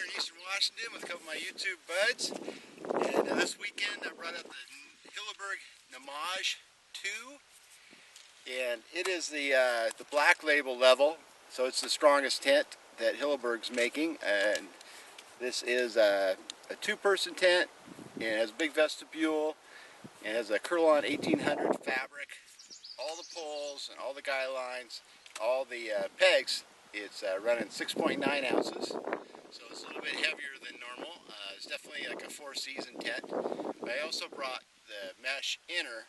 in Eastern Washington with a couple of my YouTube buds. And this weekend I brought up the Hilleberg Nammatj 2. And it is the black label level, so it's the strongest tent that Hilleberg's making. And this is a two-person tent, and it has a big vestibule, and it has a Kerlon 1800 fabric. All the poles and all the guy lines, all the pegs, it's running 6.9 ounces, so it's a little bit heavier than normal. It's definitely like a four-season tent. But I also brought the mesh inner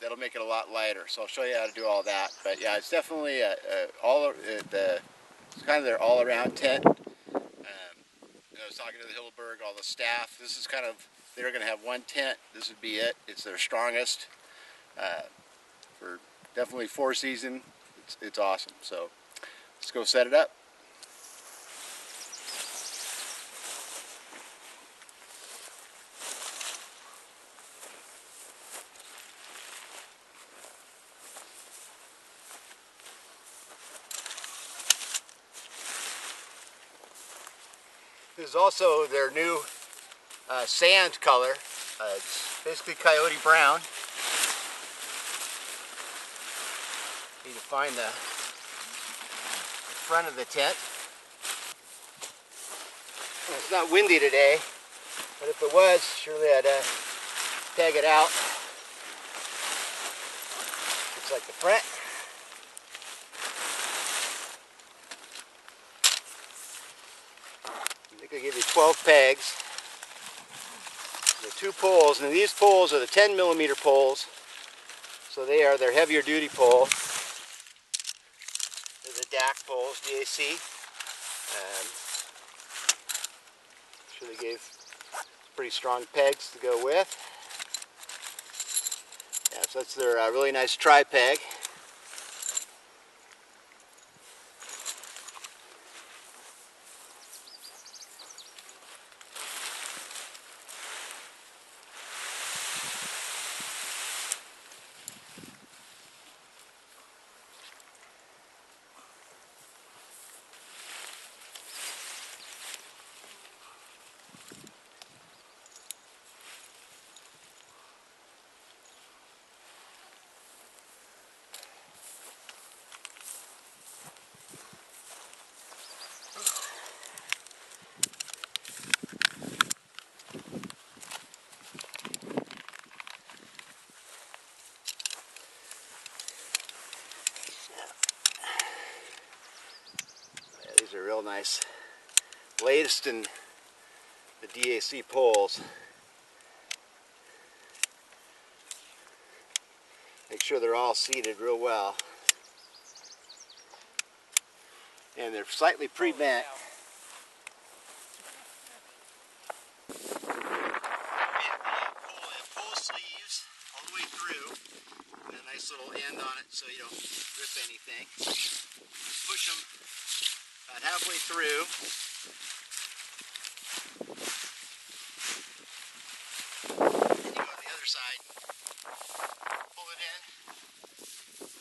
that'll make it a lot lighter, so I'll show you how to do all that. But yeah, it's definitely it's kind of their all-around tent. I was talking to the Hilleberg, all the staff. This is kind of, they're going to have one tent. This would be it. It's their strongest. For definitely four season, it's awesome. So let's go set it up. This is also their new sand color. It's basically coyote brown. Need to find the front of the tent. Well, it's not windy today, but if it was, surely I'd tag it out. Looks like the front. I think I give you 12 pegs. The two poles, and these poles are the 10mm poles, so they are their heavier duty pole. They're the DAC poles, DAC. I'm sure they gave pretty strong pegs to go with. Yeah, so that's their really nice tri-peg. These are real nice. Latest in the DAC poles. Make sure they're all seated real well. And they're slightly pre-bent. Pole sleeves all the way through. And a nice little end on it so you don't rip anything. Push them about halfway through. And you go to the other side. Pull it in.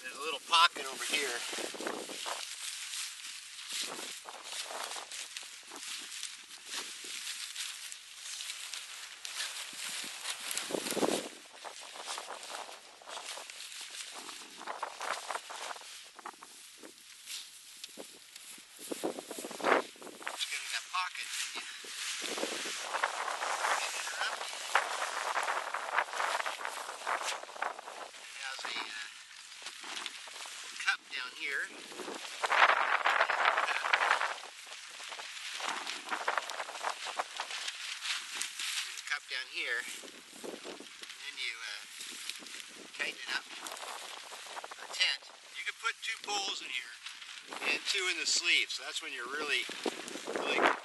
There's a little pocket over here. Down here. There's a cup down here, and then you tighten it up. A tent. You could put two poles in here and two in the sleeve, so that's when you're really good for it.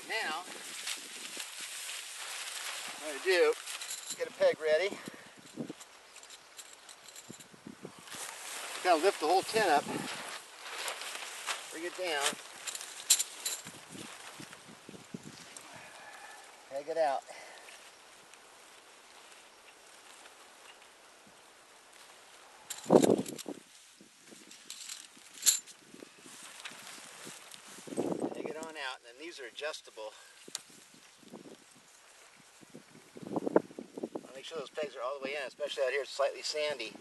Now, what I'm going to do, get a peg ready. Kind of lift the whole tent up, bring it down, peg it out. Take it on out, and then these are adjustable. I'll make sure those pegs are all the way in, especially out here it's slightly sandy.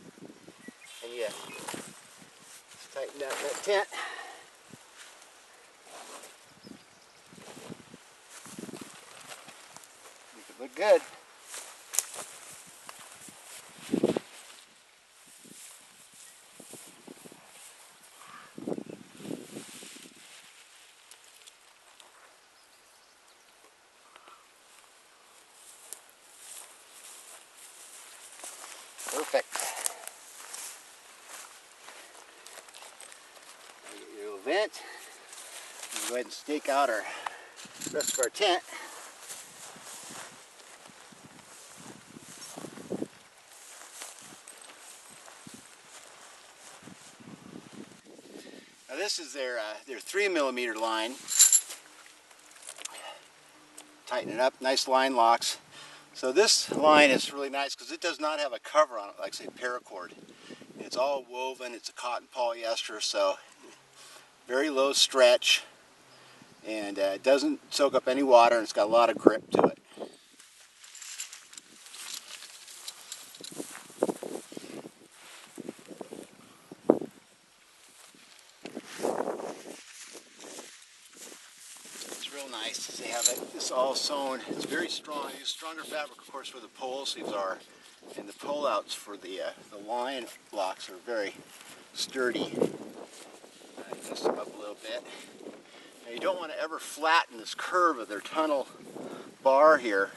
And yeah, just tighten up that tent. Make it look good. Perfect. Get your little vent. We'll go ahead and stake out our rest of our tent. Now this is their 3mm line. Tighten it up, nice line locks. So this line is really nice because it does not have a cover on it like say paracord. It's all woven, it's a cotton polyester, so very low stretch, and it doesn't soak up any water, and it's got a lot of grip to it. It's real nice. They have this all sewn. It's very strong. I use stronger fabric, of course, where the pole sleeves are, and the pull-outs for the line blocks are very sturdy. Adjust them up a little bit. Now you don't want to ever flatten this curve of their tunnel bar here.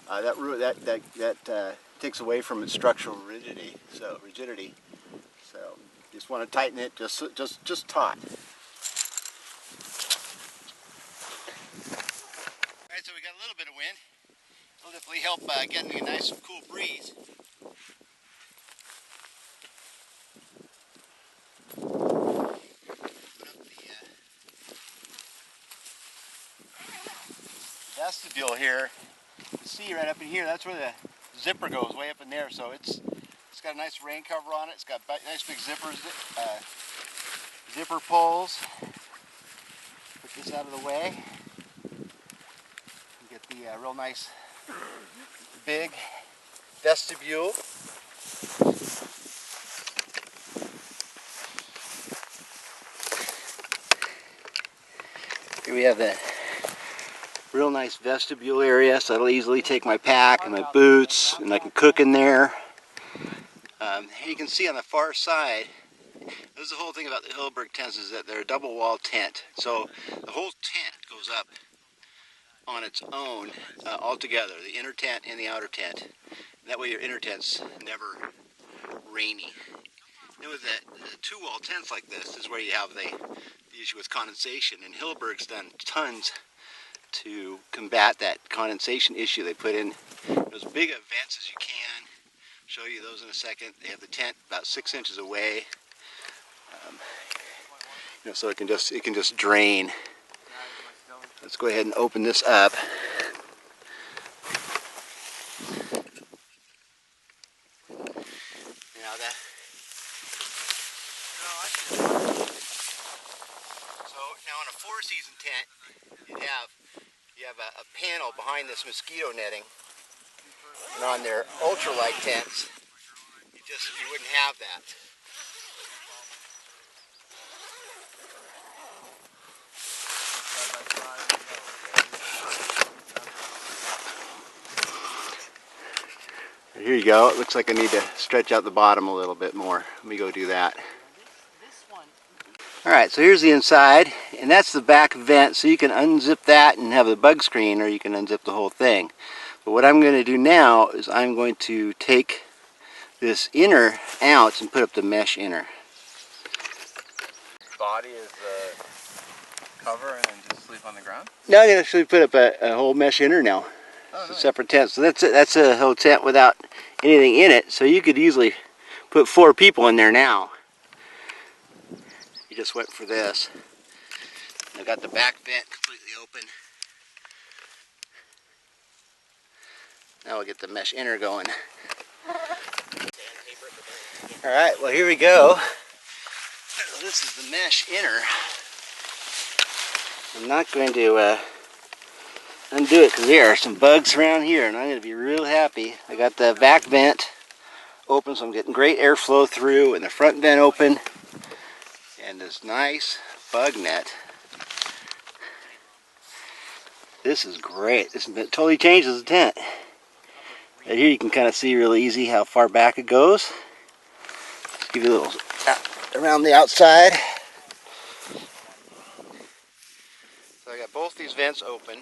That takes away from its structural rigidity. So just want to tighten it just taut. Alright, so we got a little bit of wind. It'll definitely help getting a nice cool breeze. Vestibule here. You can see right up in here, that's where the zipper goes, way up in there. So it's got a nice rain cover on it. It's got nice big zippers, zipper pulls. Put this out of the way. You get the real nice big vestibule. Here we have the real nice vestibule area, so it'll easily take my pack and my boots, and I can cook in there. You can see on the far side, this is the whole thing about the Hilleberg tents, is that they're a double wall tent. So the whole tent goes up on its own altogether, the inner tent and the outer tent. That way your inner tent's never rainy. And with the two-wall tents like this is where you have the issue with condensation, and Hilleberg's done tons to combat that condensation issue. They put in as big vents as you can. Show you those in a second. They have the tent about 6 inches away, so it can just drain. Let's go ahead and open this up. Now on a four-season tent, you have a panel behind this mosquito netting. And on their ultralight tents, you wouldn't have that. Here you go. It looks like I need to stretch out the bottom a little bit more. Let me go do that. This one, Alright, so here's the inside, and that's the back vent, so you can unzip that and have the bug screen, or you can unzip the whole thing. But what I'm going to do now is I'm going to take this inner out and put up the mesh inner. Body is the cover and then just sleep on the ground? Now I'm going to actually put up a whole mesh inner now. Oh, It's nice. a separate tent. So that's a whole tent without anything in it, so you could easily put 4 people in there now. You just went for this. I've got the back vent completely open. Now we'll get the mesh inner going. Alright, well here we go. This is the mesh inner. I'm not going to undo it because there are some bugs around here, and I'm going to be real happy. I got the back vent open, so I'm getting great airflow through, and the front vent open, and this nice bug net. This is great. This totally changes the tent. Right here you can kind of see really easy how far back it goes. Just give you a little around the outside. So I got both these vents open.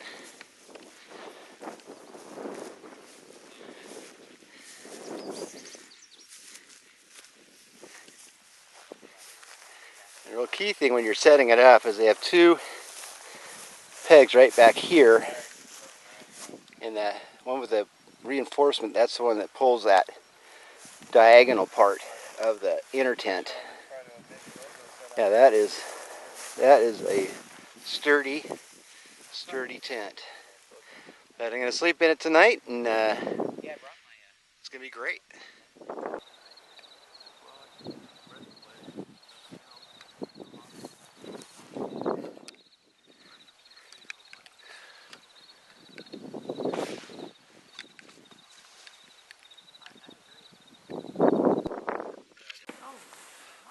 The real key thing when you're setting it up is they have 2 pegs right back here, and the one with the reinforcement, that's the one that pulls that diagonal part of the inner tent. Yeah, that is a sturdy tent. But I'm going to sleep in it tonight, and it's going to be great.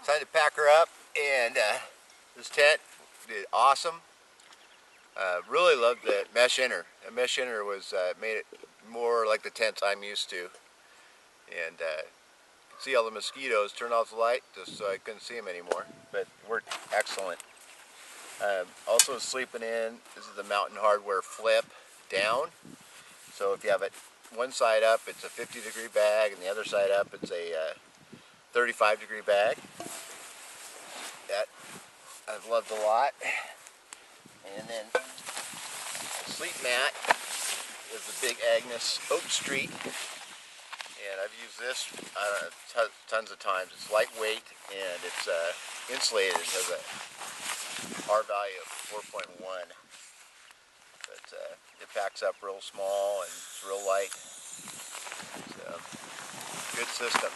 Time to pack her up, and this tent did awesome. Really loved the mesh inner. The mesh inner was made it more like the tent I'm used to, and see all the mosquitoes. Turn off the light just so I couldn't see them anymore, but it worked excellent. Also sleeping in, this is the Mountain Hardware flip down. So if you have it one side up, it's a 50-degree bag, and the other side up, it's a 35-degree bag. That I've loved a lot. And then the sleep mat is the Big Agnes Oak Street, and I've used this tons of times. It's lightweight and it's insulated. It has a R value of 4.1, but it packs up real small and it's real light. So, good system.